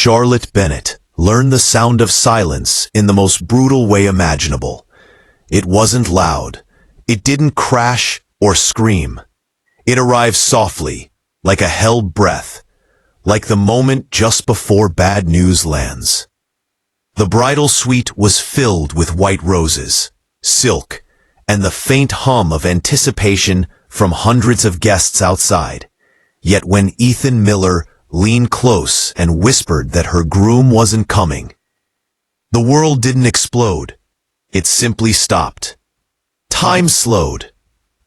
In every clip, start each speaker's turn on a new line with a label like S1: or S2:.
S1: Charlotte Bennet learned the sound of silence in the most brutal way imaginable. It wasn't loud. It didn't crash or scream. It arrived softly, like a held breath, like the moment just before bad news lands. The bridal suite was filled with white roses, silk, and the faint hum of anticipation from hundreds of guests outside. Yet when Ethan Miller leaned close and whispered that her groom wasn't coming, the world didn't explode. It simply stopped. Time slowed,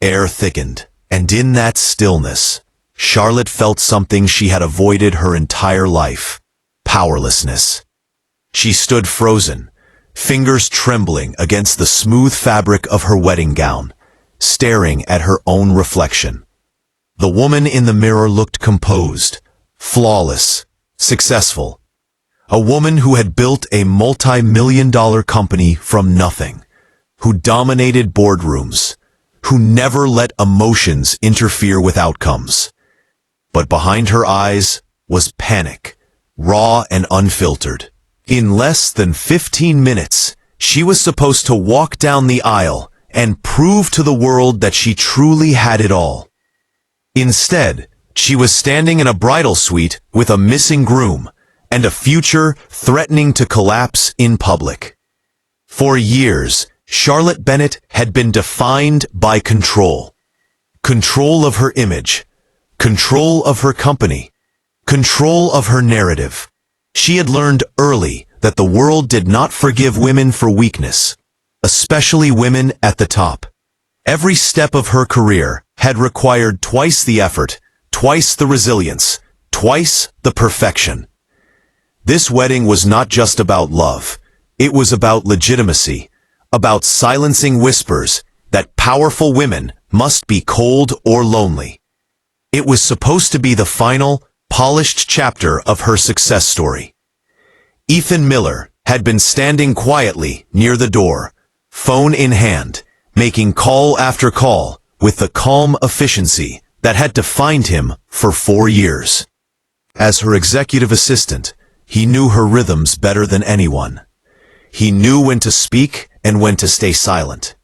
S1: air thickened, and in that stillness, Charlotte felt something she had avoided her entire life: powerlessness. She stood frozen, fingers trembling against the smooth fabric of her wedding gown, staring at her own reflection. The woman in the mirror looked composed, flawless, successful. A woman who had built a multi-million-dollar company from nothing, who dominated boardrooms, who never let emotions interfere with outcomes. But behind her eyes was panic, raw and unfiltered. In less than 15 minutes, she was supposed to walk down the aisle and prove to the world that she truly had it all. Instead, she was standing in a bridal suite with a missing groom and a future threatening to collapse in public. For years, Charlotte Bennet had been defined by control. Control of her image, control of her company, control of her narrative. She had learned early that the world did not forgive women for weakness, especially women at the top. Every step of her career had required twice the effort, twice the resilience, twice the perfection. This wedding was not just about love. It was about legitimacy, about silencing whispers that powerful women must be cold or lonely. It was supposed to be the final, polished chapter of her success story. Ethan Miller had been standing quietly near the door, phone in hand, making call after call with the calm efficiency that had defined him for 4 years. As her executive assistant, he knew her rhythms better than anyone. He knew when to speak and when to stay silent.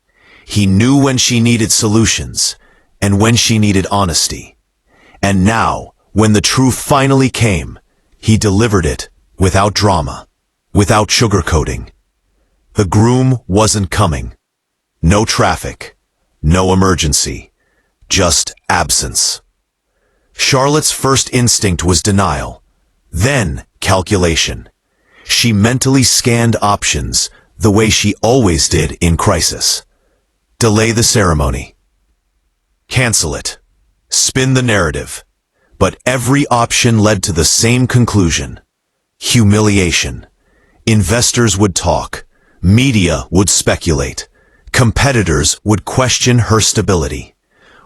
S1: He knew when she needed solutions and when she needed honesty. And now, when the truth finally came, he delivered it without drama, without sugarcoating. The groom wasn't coming. No traffic, no emergency, just absence. Charlotte's first instinct was denial, then calculation. She mentally scanned options the way she always did in crisis. Delay the ceremony. Cancel it. Spin the narrative. But every option led to the same conclusion: humiliation. Investors would talk. Media would speculate. Competitors would question her stability.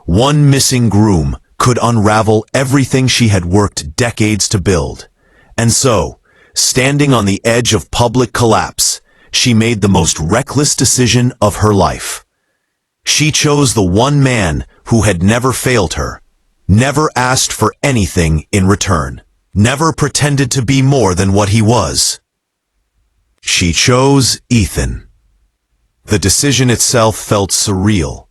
S1: One missing groom could unravel everything she had worked decades to build. And so, standing on the edge of public collapse, she made the most reckless decision of her life. She chose the one man who had never failed her, never asked for anything in return, never pretended to be more than what he was. She chose Ethan. The decision itself felt surreal.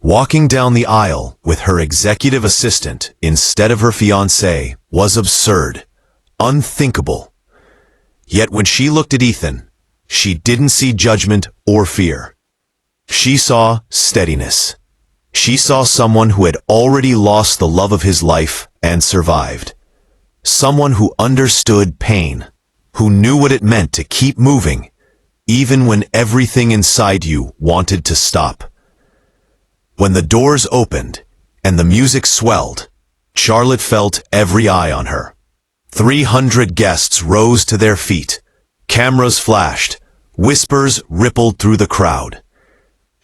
S1: Walking down the aisle with her executive assistant instead of her fiancé was absurd, unthinkable. Yet when she looked at Ethan, she didn't see judgment or fear. She saw steadiness. She saw someone who had already lost the love of his life and survived. Someone who understood pain, who knew what it meant to keep moving, even when everything inside you wanted to stop. When the doors opened and the music swelled, Charlotte felt every eye on her. 300 guests rose to their feet. Cameras flashed. Whispers rippled through the crowd.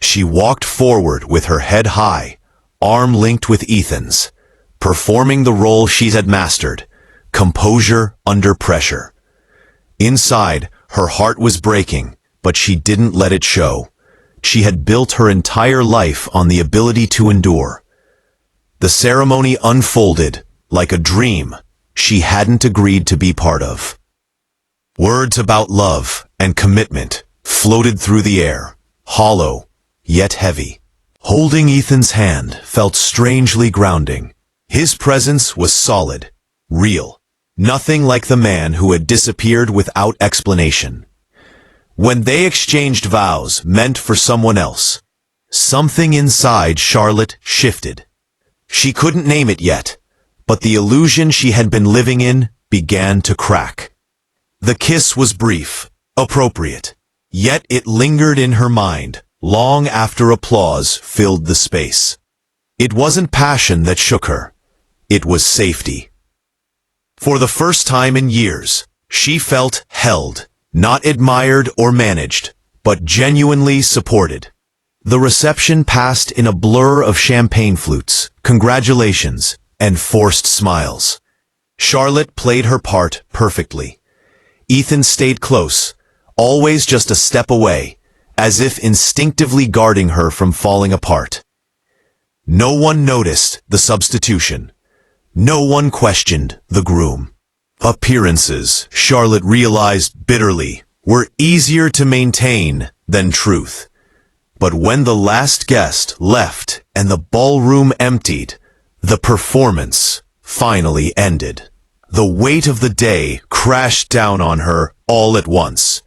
S1: She walked forward with her head high, arm linked with Ethan's, performing the role she had mastered: composure under pressure. Inside, her heart was breaking, but she didn't let it show. She had built her entire life on the ability to endure. The ceremony unfolded like a dream, she hadn't agreed to be part of. Words about love and commitment floated through the air, hollow, yet heavy. Holding Ethan's hand felt strangely grounding. His presence was solid, real, nothing like the man who had disappeared without explanation. When they exchanged vows meant for someone else, something inside Charlotte shifted. She couldn't name it yet, but the illusion she had been living in began to crack. The kiss was brief, appropriate, yet it lingered in her mind long after applause filled the space. It wasn't passion that shook her. It was safety. For the first time in years, she felt held, not admired or managed, but genuinely supported. The reception passed in a blur of champagne flutes, congratulations, and forced smiles. Charlotte played her part perfectly. Ethan stayed close, always just a step away, as if instinctively guarding her from falling apart. No one noticed the substitution. No one questioned the groom. Appearances, Charlotte realized bitterly, were easier to maintain than truth. But when the last guest left and the ballroom emptied, the performance finally ended. The weight of the day crashed down on her all at once.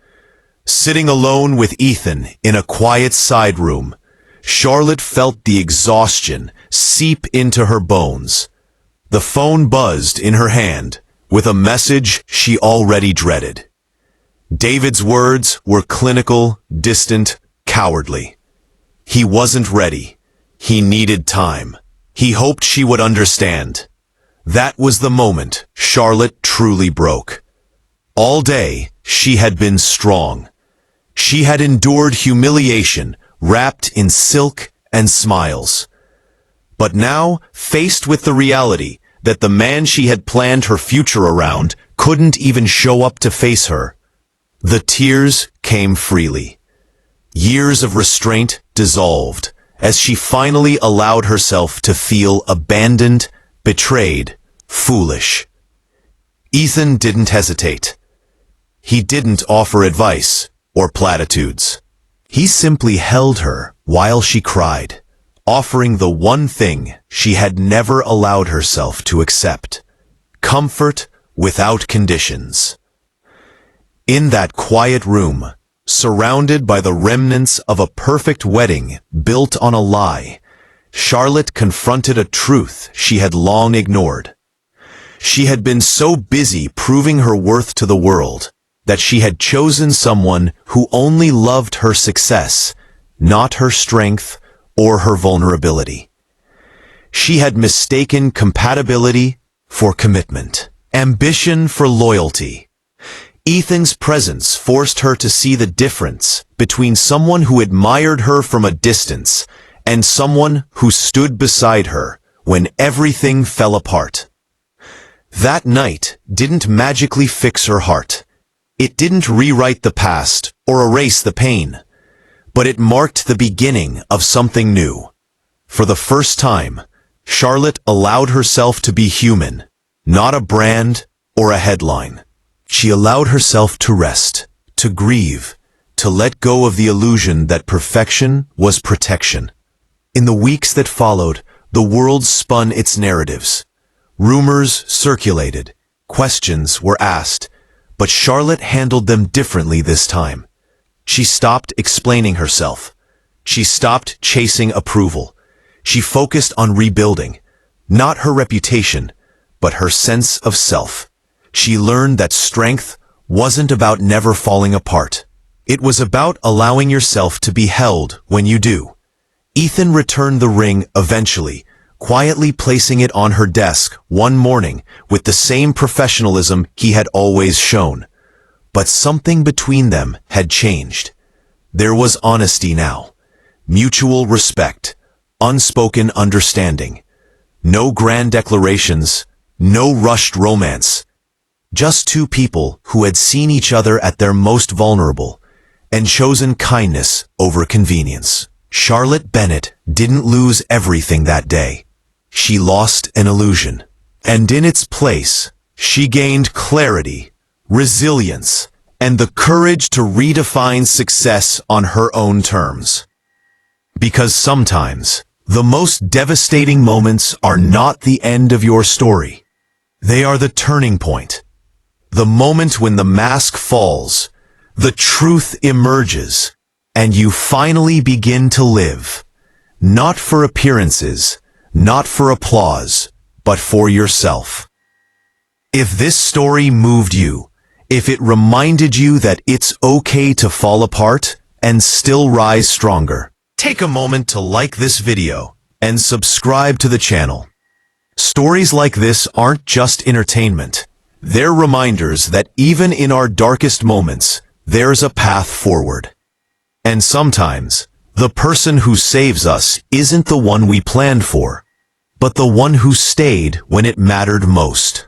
S1: Sitting alone with Ethan in a quiet side room, Charlotte felt the exhaustion seep into her bones. The phone buzzed in her hand with a message she already dreaded. David's words were clinical, distant, cowardly. He wasn't ready. He needed time. He hoped she would understand. That was the moment Charlotte truly broke. All day, she had been strong. She had endured humiliation, wrapped in silk and smiles. But now, faced with the reality that the man she had planned her future around couldn't even show up to face her, the tears came freely. Years of restraint dissolved as she finally allowed herself to feel abandoned, betrayed, foolish. Ethan didn't hesitate. He didn't offer advice or platitudes. He simply held her while she cried, offering the one thing she had never allowed herself to accept: comfort without conditions. In that quiet room, surrounded by the remnants of a perfect wedding built on a lie, Charlotte confronted a truth she had long ignored. She had been so busy proving her worth to the world that she had chosen someone who only loved her success, not her strength or her vulnerability. She had mistaken compatibility for commitment, ambition for loyalty. Ethan's presence forced her to see the difference between someone who admired her from a distance and someone who stood beside her when everything fell apart. That night didn't magically fix her heart. It didn't rewrite the past or erase the pain, but it marked the beginning of something new. For the first time, Charlotte allowed herself to be human, not a brand or a headline. She allowed herself to rest, to grieve, to let go of the illusion that perfection was protection. In the weeks that followed, the world spun its narratives. Rumors circulated, questions were asked, but Charlotte handled them differently this time. She stopped explaining herself. She stopped chasing approval. She focused on rebuilding, not her reputation, but her sense of self. She learned that strength wasn't about never falling apart. It was about allowing yourself to be held when you do. Ethan returned the ring eventually, quietly placing it on her desk one morning with the same professionalism he had always shown. But something between them had changed. There was honesty now, mutual respect, unspoken understanding. No grand declarations, no rushed romance. Just two people who had seen each other at their most vulnerable and chosen kindness over convenience. Charlotte Bennett didn't lose everything that day. She lost an illusion, and in its place, She gained clarity, resilience, and the courage to redefine success on her own terms. Because sometimes, the most devastating moments are not the end of your story. They are the turning point. The moment when the mask falls, the truth emerges, and you finally begin to live. Not for appearances, not for applause, but for yourself. If this story moved you, if it reminded you that it's okay to fall apart and still rise stronger, take a moment to like this video and subscribe to the channel. Stories like this aren't just entertainment. They're reminders that even in our darkest moments, there's a path forward. And sometimes, the person who saves us isn't the one we planned for, but the one who stayed when it mattered most.